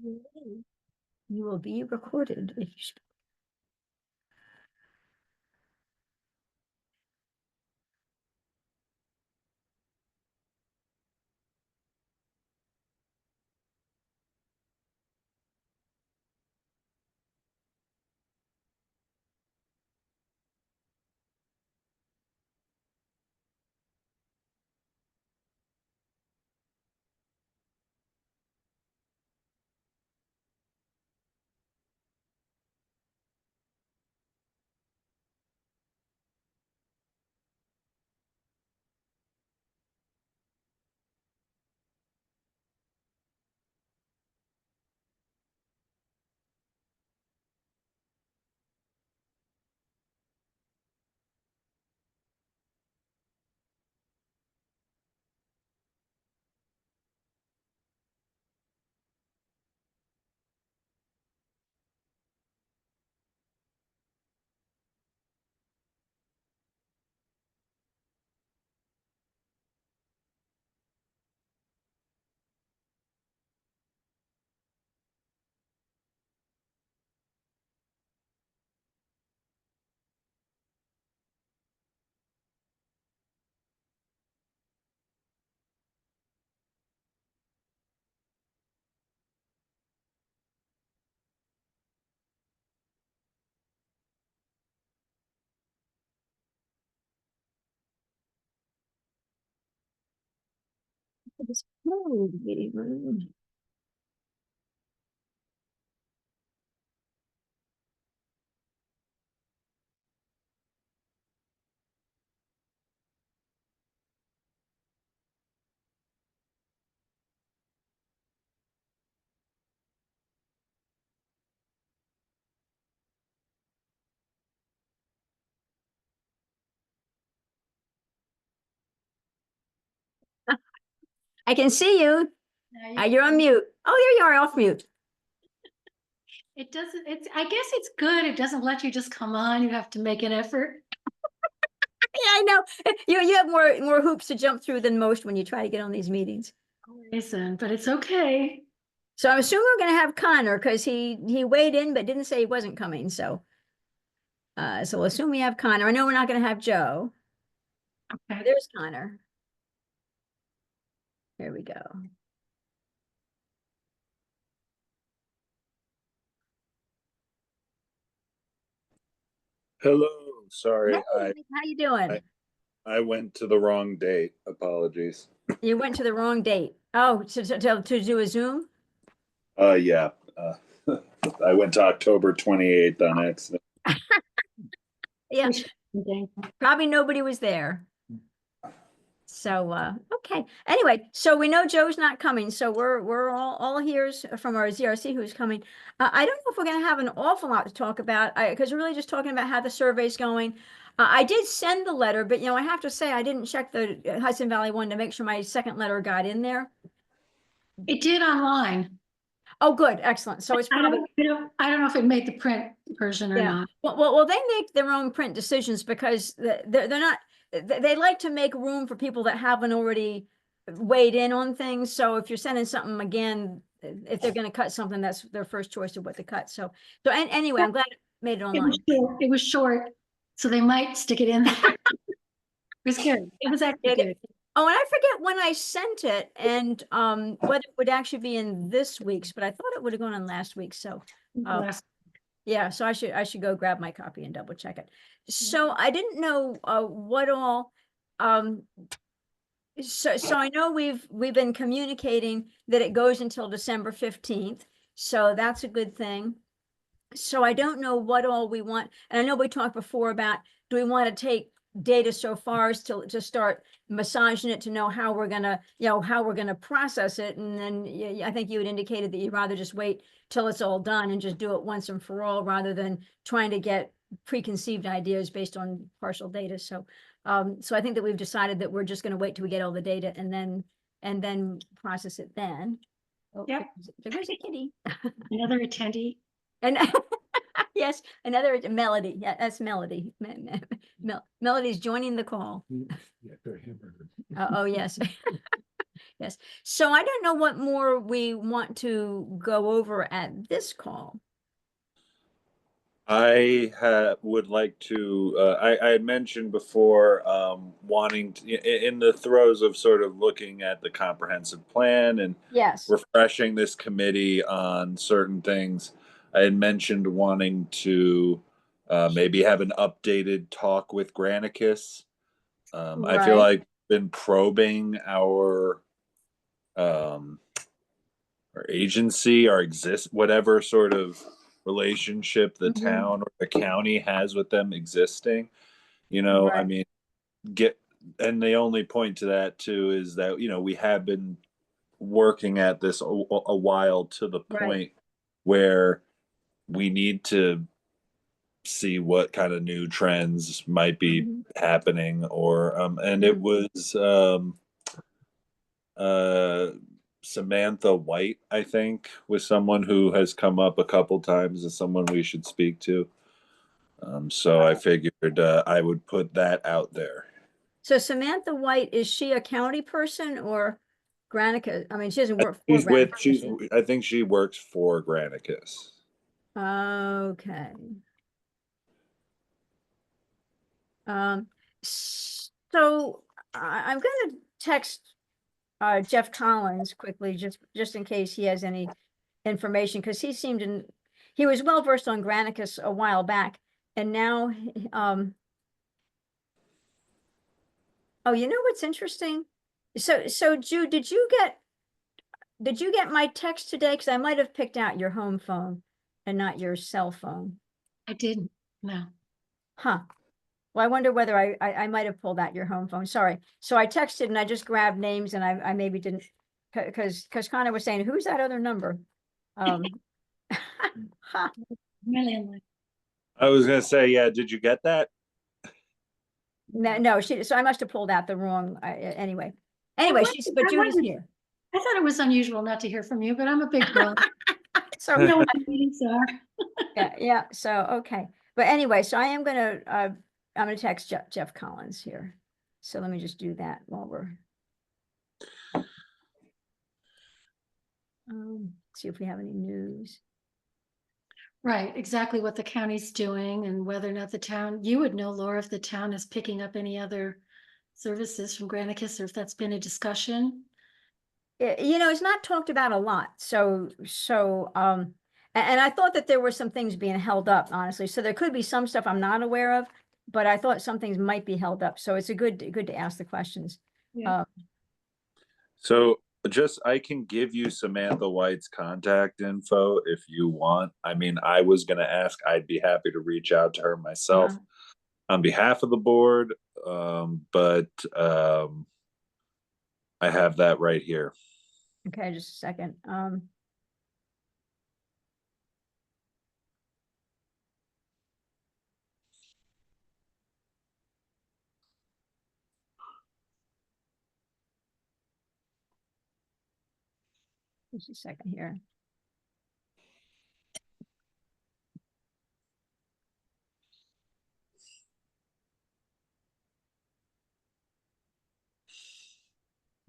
You will be recorded if you speak. It's closed, meeting room. I can see you. You're on mute. Oh, there you are, off mute. It doesn't, I guess it's good. It doesn't let you just come on. You have to make an effort. Yeah, I know. You have more hoops to jump through than most when you try to get on these meetings. Listen, but it's okay. So I'm assuming we're gonna have Connor because he weighed in but didn't say he wasn't coming. So we'll assume we have Connor. I know we're not gonna have Joe. Okay. There's Connor. Here we go. Hello, sorry, Hey, how you doing? I went to the wrong date. Apologies. You went to the wrong date. Oh, to do a Zoom? Yeah. I went to October 28th on accident. Yeah, probably nobody was there. So okay. Anyway, so we know Joe's not coming, so we're all here's from our ZRC who's coming. I don't know if we're gonna have an awful lot to talk about, because we're really just talking about how the survey's going. I did send the letter, but I have to say I didn't check the Hudson Valley one to make sure my second letter got in there. It did online. Oh, good, excellent. So it's probably I don't know if it made the print version or not. Well, they make their own print decisions because they're not. They like to make room for people that haven't already weighed in on things. So if you're sending something again, if they're going to cut something, that's their first choice of what to cut. So anyway, I'm glad it made it online. It was short, so they might stick it in there. It was good. It was actually good. Oh, and I forget when I sent it and whether it would actually be in this week's, but I thought it would have gone in last week. So yeah, so I should go grab my copy and double check it. So I didn't know what all so I know we've been communicating that it goes until December 15th. So that's a good thing. So I don't know what all we want. And I know we talked before about, do we want to take data so far as to start massaging it to know how we're gonna, how we're gonna process it. And then I think you had indicated that you'd rather just wait till it's all done and just do it once and for all rather than trying to get preconceived ideas based on partial data. So so I think that we've decided that we're just going to wait till we get all the data and then process it then. Oh, yep. There's a kitty. Another attendee. And yes, another Melody. Yeah, that's Melody. Melody's joining the call. Yeah, they're hamburgers. Oh yes. Yes. So I don't know what more we want to go over at this call. Would like to. I had mentioned before wanting to, in the throes of sort of looking at the comprehensive plan and Yes, refreshing this committee on certain things. I had mentioned wanting to maybe have an updated talk with Granicus. I feel right. like been probing um, our agency, our whatever sort of relationship the Mhm. town or the county has with them existing. I Right, mean, get and the only point to that too is that we have been working at this a while to the right. point where we need to see what kind of new trends might be Mhm. happening or and it Mhm. was uh Samantha White, I think, was someone who has come up a couple times as someone we should speak to. So I figured I would put that out there. So Samantha White, is she a county person or Granica? I mean, she doesn't work for She's with Granica, does she's she? I think she works for Granicus. Okay. Um, so I'm gonna text Jeff Collins quickly, just in case he has any information, because he was well versed on Granicus a while back, and now oh, you know what's interesting? So Jude, did you get my text today? Because I might have picked out your home phone and not your cell phone. I didn't, no. Huh. Well, I wonder whether I might have pulled out your home phone. Sorry. So I texted and I just grabbed names and I maybe didn't, because Connor was saying, who's that other number? Um, ha, My landline. I was gonna say, yeah, did you get that? no, so I must have pulled out the wrong, anyway. I Anyway, wondered, but Jude is here. I thought it was unusual not to hear from you, but I'm a big girl. So, You know what the meetings are. yeah, so, okay. But anyway, so I'm gonna text Jeff Collins here. So let me just do that while we're. See if we have any news. Right, exactly what the county's doing and whether or not the town, you would know, Laura, if the town is picking up any other services from Granicus or if that's been a discussion. It's not talked about a lot. And I thought that there were some things being held up, honestly. So there could be some stuff I'm not aware of, but I thought some things might be held up. So it's good to ask the questions. Yeah. So just I can give you Samantha White's contact info if you want. I mean, I was gonna ask, I'd be happy to reach out to her myself Uh, on behalf of the board. But I have that right here. okay, just a second. Just a second here.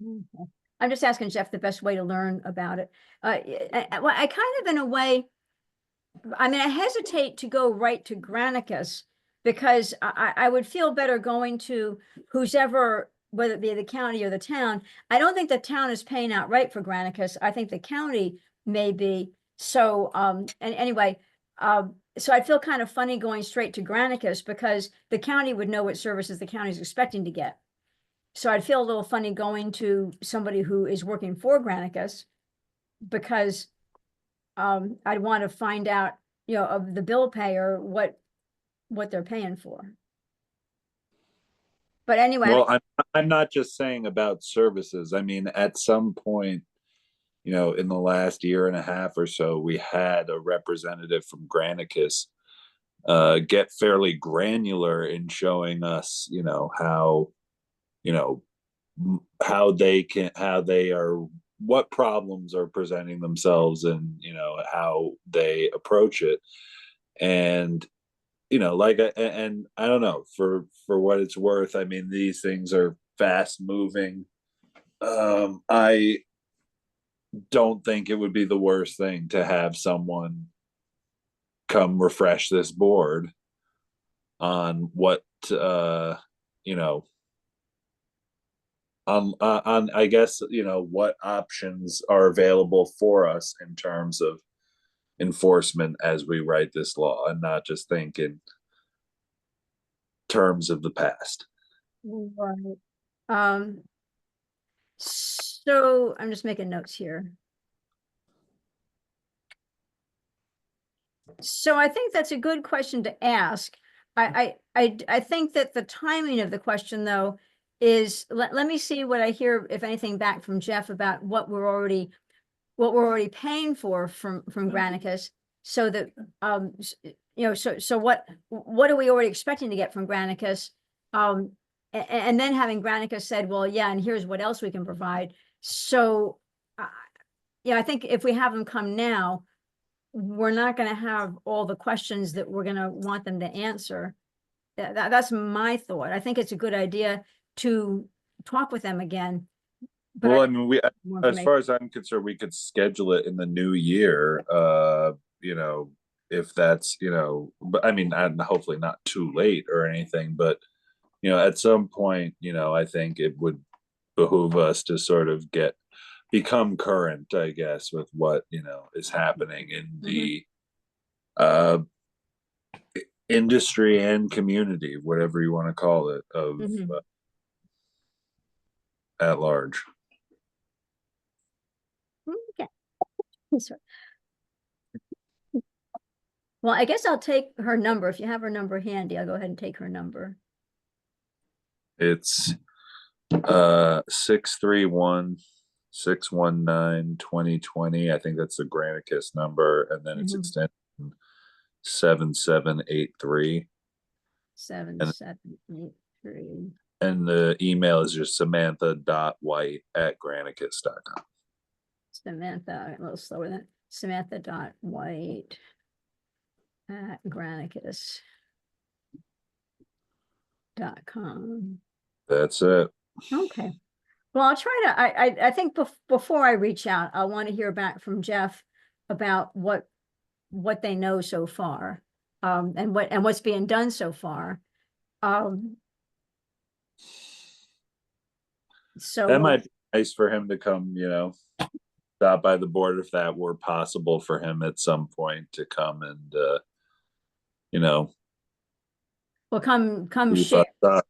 Okay. I'm just asking Jeff the best way to learn about it. Well, I kind of, in a way, I mean, I hesitate to go right to Granicus because I would feel better going to who's ever, whether it be the county or the town. I don't think the town is paying outright for Granicus. I think the county may be. So, and anyway, so I feel kind of funny going straight to Granicus because the county would know what services the county is expecting to get. So I'd feel a little funny going to somebody who is working for Granicus because I'd want to find out, of the bill payer, what they're paying for. But anyway, Well, I'm not just saying about services. I mean, at some point, in the last year and a half or so, we had a representative from Granicus get fairly granular in showing us, you know, how they are, what problems are presenting themselves, and how they approach it. And like, and I don't know, for what it's worth. I mean, these things are fast moving. I don't think it would be the worst thing to have someone come refresh this board on what you know on I guess what options are available for us in terms of enforcement as we write this law, and not just think in terms of the past. Right. Um, so I'm just making notes here. So I think that's a good question to ask. I think that the timing of the question, though, is let me see what I hear, if anything, back from Jeff about what we're already paying for from Granicus, so that so what are we already expecting to get from Granicus? And then having Granicus said, well, yeah, and here's what else we can provide. So I think if we have them come now, we're not going to have all the questions that we're going to want them to answer. That's my thought. I think it's a good idea to talk with them again. But Well, I I mean, we, more as information. far as I'm concerned, we could schedule it in the new year. If that's, but I mean, and hopefully not too late or anything, but at some point, I think it would behoove us to sort of become current, I guess, with what, is happening in the uh industry and community, whatever you want to call it, of Mhm. at large. Okay. Sorry. Well, I guess I'll take her number. If you have her number handy, I'll go ahead and take her number. It's 631-619-2020. I think that's the Granicus number, and then it's Mhm. extension 7783. 7783. And the email is just samantha.white@granicus.com. Samantha, a little slower than Samantha.white at Granicus.com. That's it. Okay. Well, I'll try to, I think before I reach out, I want to hear back from Jeff about what they know so far, and what's being done so far. So That might be nice for him to come, stop by the board if that were possible for him at some point to come and, we'll come goof share, us up.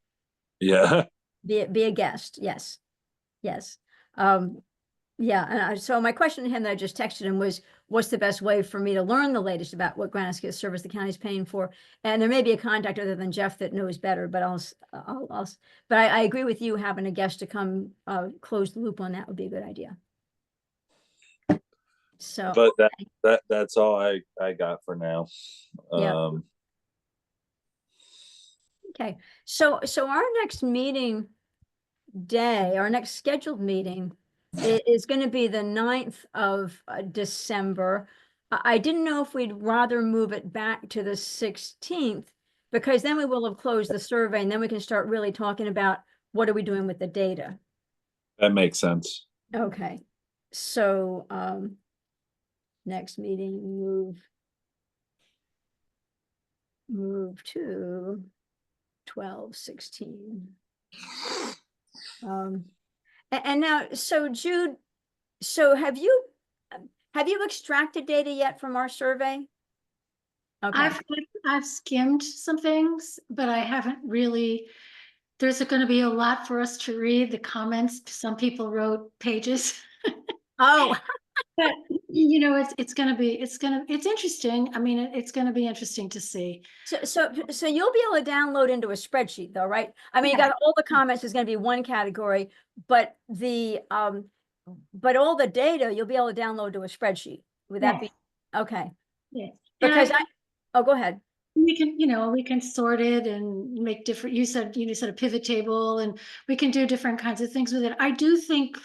Yeah. be a guest. Yes. Yes. Yeah. And so my question to him that I just texted him was, what's the best way for me to learn the latest about what Granicus service the county's paying for? And there may be a contact other than Jeff that knows better, but but I agree with you, having a guest to come, close the loop on that would be a good idea. So, But that's all I got for now. yeah. Okay. So our next meeting day, our next scheduled meeting is going to be the 9th of December. I didn't know if we'd rather move it back to the 16th, because then we will have closed the survey and then we can start really talking about what are we doing with the data. That makes sense. Okay. So, next meeting, move to 12/16. And now, so Jude, so have you extracted data yet from our survey? Okay. I've skimmed some things, but I haven't really, there's going to be a lot for us to read. The comments, some people wrote pages. Oh, But it's interesting. I mean, it's going to be interesting to see. so you'll be able to download into a spreadsheet though, right? I mean, you Yeah. got all the comments is going to be one category, but but all the data you'll be able to download to a spreadsheet. Would that be okay? Yes. Because oh, go ahead. We can sort it and make different, you said a pivot table, and we can do different kinds of things with it. I do think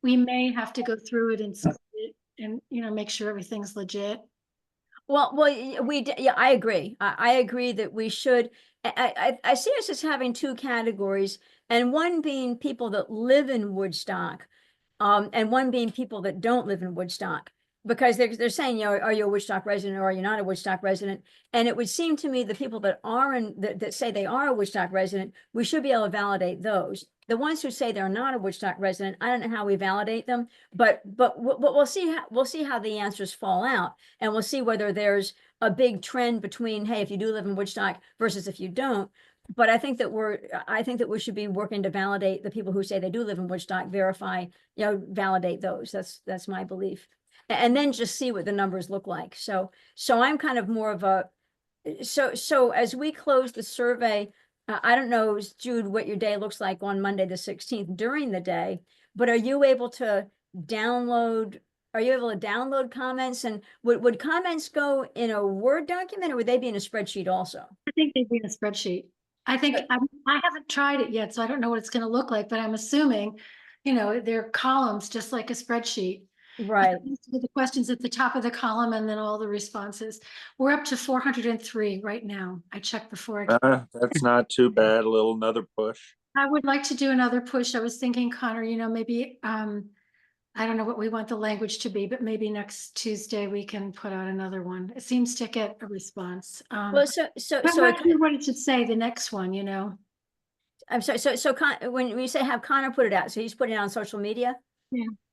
we may have to go through it and sort it and, make sure everything's legit. Well, yeah, I agree. I agree that we should. I see us as having two categories. and one being people that live in Woodstock, and one being people that don't live in Woodstock. Because they're saying, you know, are you a Woodstock resident or are you not a Woodstock resident? And it would seem to me the people that are that say they are a Woodstock resident, we should be able to validate those. The ones who say they're not a Woodstock resident, I don't know how we validate them, but we'll see how the answers fall out, and we'll see whether there's a big trend between, hey, if you do live in Woodstock versus if you don't. But I think that we should be working to validate the people who say they do live in Woodstock, verify, you know, validate those. That's my belief. And then just see what the numbers look like. So I'm kind of more of a, so as we close the survey, I don't know, Jude, what your day looks like on Monday, the 16th during the day, but are you able to download comments, and would comments go in a Word document, or would they be in a spreadsheet also? I think they'd be in a spreadsheet. I think, I haven't tried it yet, so I don't know what it's gonna look like, but I'm assuming, you know, they're columns, just like a spreadsheet. Right. With the questions at the top of the column and then all the responses. We're up to 403 right now. I checked before. That's not too bad. Another push. I would like to do another push. I was thinking, Connor, you know, maybe, I don't know what we want the language to be, but maybe next Tuesday we can put out another one. It seems to get a response. Well, so I'm not sure what it should say, the next one, you know? I'm sorry. So when you say have Connor put it out, so he's putting it on social media?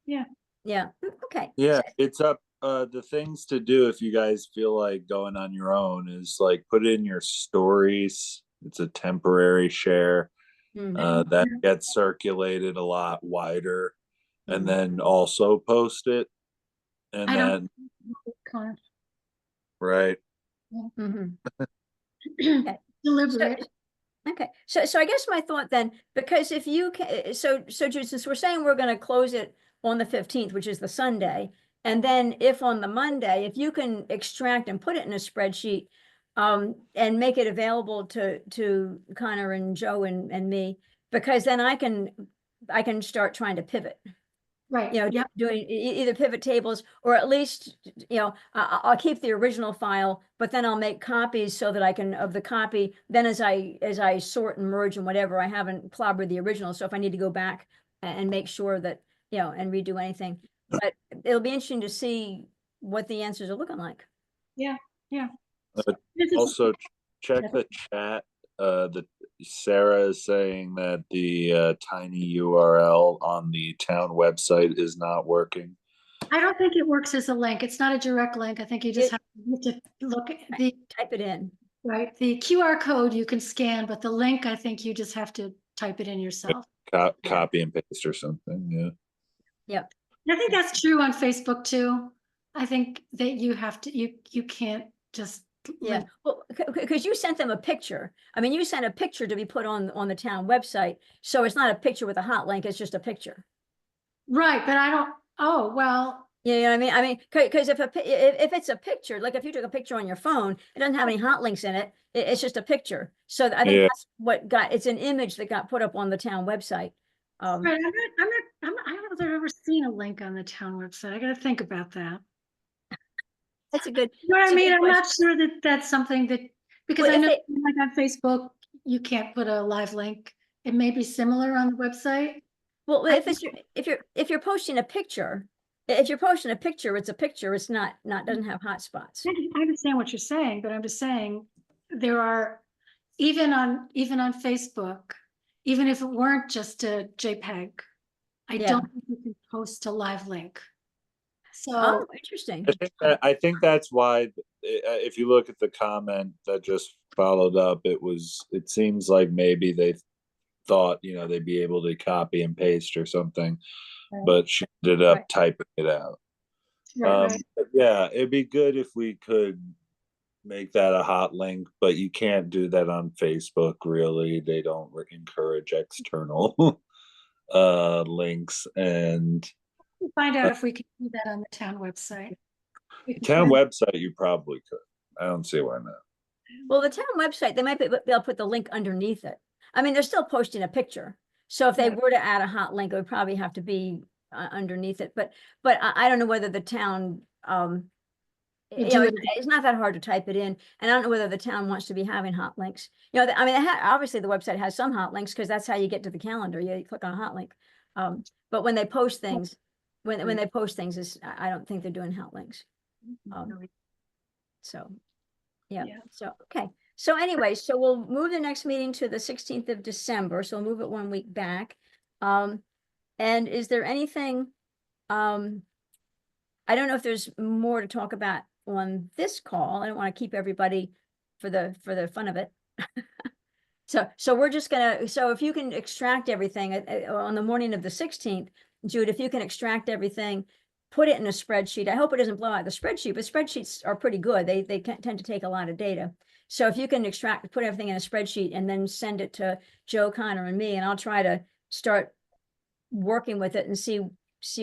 Yeah. Yeah. Okay. Yeah, it's up. The things to do if you guys feel like going on your own is like put in your stories. It's a temporary share. Mhm. That gets circulated a lot wider, and Mhm. then also post it. And I then, don't, Connor. right. Mhm. Deliberate. Okay, so I guess my thought then, because if you can, so Jude, since we're saying we're gonna close it on the 15th, which is the Sunday, and then if on the Monday, if you can extract and put it in a spreadsheet, and make it available to Connor and Joe and me, because then I can start trying to pivot. Right. You know, Yep. doing either pivot tables, or at least, you know, I'll keep the original file, but then I'll make copies so that I can, of the copy, then as I sort and merge and whatever, I haven't clobbered the original. So if I need to go back and make sure that, you know, and redo anything, but it'll be interesting to see what the answers are looking like. Yeah. This is- Also, check the chat. The Sarah is saying that the tiny URL on the town website is not working. I don't think it works as a link. It's not a direct link. I think you just have to look at the, Type it in. right, the QR code you can scan, but the link, I think you just have to type it in yourself. Copy and paste or something. Yeah. Yep. I think that's true on Facebook too. I think that you have to, you can't just Yeah, link. well, because you sent them a picture. I mean, you sent a picture to be put on the town website. So it's not a picture with a hot link, it's just a picture. Right, but I don't, oh, well, You know what I mean? I mean, because if it's a picture, like if you took a picture on your phone, it doesn't have any hot links in it. It's just a picture. So I think Yeah. that's what it's an image that got put up on the town website. right, I don't know if I've ever seen a link on the town website. I gotta think about that. That's a good. You know what it's I a mean? good I'm not question. sure that that's something that, because Well, I if know they- like on Facebook, you can't put a live link. It may be similar on the website. Well, I- if you're posting a picture, if you're posting a picture, it's a picture. It's not doesn't have hot spots. I understand what you're saying, but I'm just saying there are, even on Facebook, even if it weren't just a JPEG, I Yeah. don't think you can post a live link. So, Oh, interesting. I think that's why, if you look at the comment that just followed up, it seems like maybe they thought, you know, they'd be able to copy and paste or something, Right. but she ended up Right. typing it out. right. But yeah, it'd be good if we could make that a hot link, but you can't do that on Facebook, really. They don't encourage external links, and Find out if we can do that on the town website. town website you probably could. I don't see why not. Well, the town website, they might be able to put the link underneath it. I mean, they're still posting a picture. So if they Right. were to add a hot link, it would probably have to be underneath it. But I don't know whether the town, You you do know, it. it's not that hard to type it in. And I don't know whether the town wants to be having hot links. You know, I mean, obviously the website has some hot links because that's how you get to the calendar. You click on a hot link. But when they post things, when they post things, I don't think they're doing hot links. So, yeah, Yeah. so, okay. So anyway, so we'll move the next meeting to the 16th of December. So we'll move it 1 week back. And is there anything, I don't know if there's more to talk about on this call. I don't want to keep everybody for the fun of it. So we're just gonna, so if you can extract everything on the morning of the 16th, Jude, if you can extract everything, put it in a spreadsheet. I hope it doesn't blow out the spreadsheet, but spreadsheets are pretty good. They tend to take a lot of data. So if you can put everything in a spreadsheet and then send it to Joe, Connor, and me, and I'll try to start working with it and see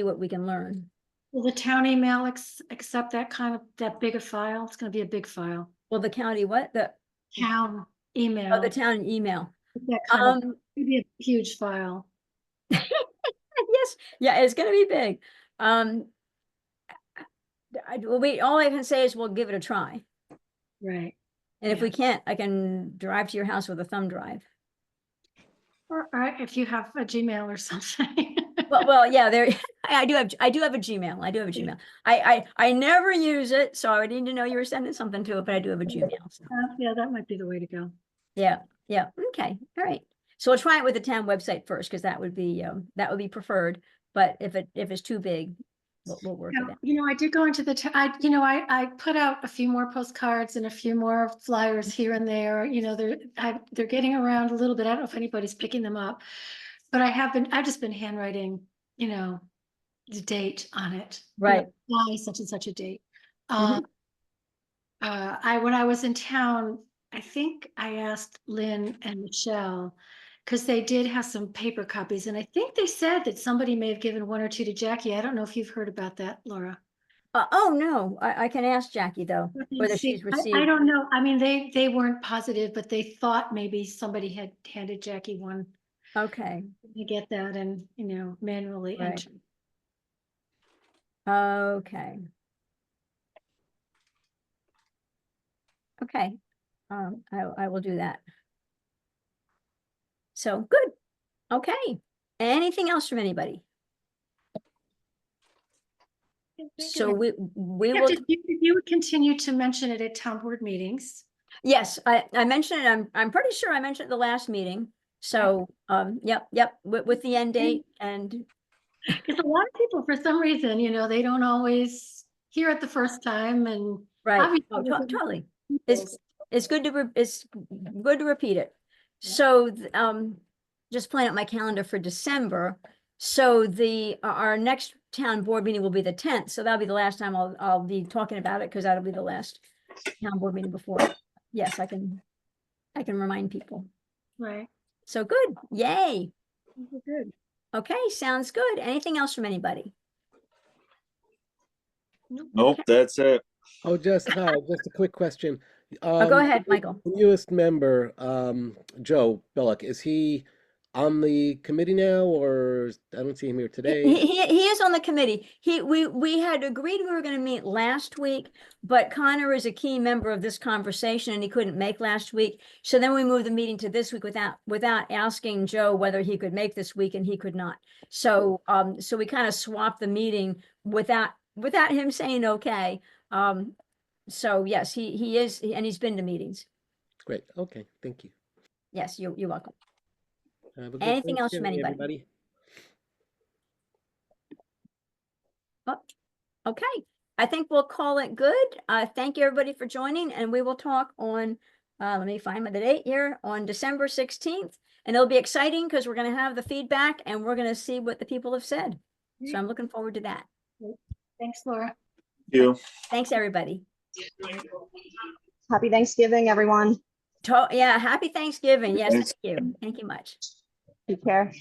what we can learn. Will the town email accept that big a file? It's gonna be a big file. Well, the county, what? Town email. Oh, the town email. That kind of, it'd be a huge file. Yes, yeah, it's gonna be big. All I can say is we'll give it a try. Right. And if Yeah. we can't, I can drive to your house with a thumb drive. Or if you have a Gmail or something. Well, yeah, I do have a Gmail. I do have a Gmail. I never use it, so I need to know you were sending something to it, but I do have a Gmail. So. Yeah, that might be the way to go. Yeah, okay, all right. So we'll try it with the town website first, because that would be preferred. But if it's too big, we'll work it out. I did go into I put out a few more postcards and a few more flyers here and there. They're getting around a little bit. I don't know if anybody's picking them up, but I've just been handwriting, the date on it. Right. Why such and such a date. Mhm. When I was in town, I think I asked Lynn and Michelle, because they did have some paper copies, and I think they said that somebody may have given 1 or 2 to Jackie. I don't know if you've heard about that, Laura. Oh, no, I can ask Jackie though, whether she's I received. don't know. I mean, they weren't positive, but they thought maybe somebody had handed Jackie one Okay, to get that and, manually Right. enter. okay. Okay, I will do that. So, good, okay. Anything else from anybody? So we Yeah, will, if you would continue to mention it at town board meetings. yes, I mentioned it, I'm pretty sure I mentioned it the last meeting. So, yep, with the end date and, Because a lot of people, for some reason, they don't always hear it the first time, and right, obviously oh, there's totally. people. It's good to repeat it. Yeah. So, just playing out my calendar for December. So our next town board meeting will be the 10th. So that'll be the last time I'll be talking about it, because that'll be the last town board meeting before. Yes, I can remind people. Right. So good, yay. Good. Okay, sounds good. Anything else from anybody? Nope, that's it. Oh, just a quick question. Go ahead, Michael. The newest member, Joe Belloc, is he on the committee now, or I don't see him here today? He is on the committee. We had agreed we were going to meet last week, but Connor is a key member of this conversation and he couldn't make last week. So then we moved the meeting to this week without asking Joe whether he could make this week, and he could not. So so we kind of swapped the meeting without him saying okay. So yes, he is, and he's been to meetings. Great. Okay. Thank you. Yes, you're welcome. Have a good Anything else from Thanksgiving, anybody? Oh, okay, I think we'll call it good. Thank you, everybody, for joining, and we will talk on, let me find the date here, on December 16th. And it'll be exciting because we're going to have the feedback and we're going to see what the people have said. So I'm looking forward to that. Thanks, Laura. Thank you. Thanks, everybody. Happy Thanksgiving, everyone. Yeah, happy Thanksgiving. Yes, thank you. Thank you much. Take care.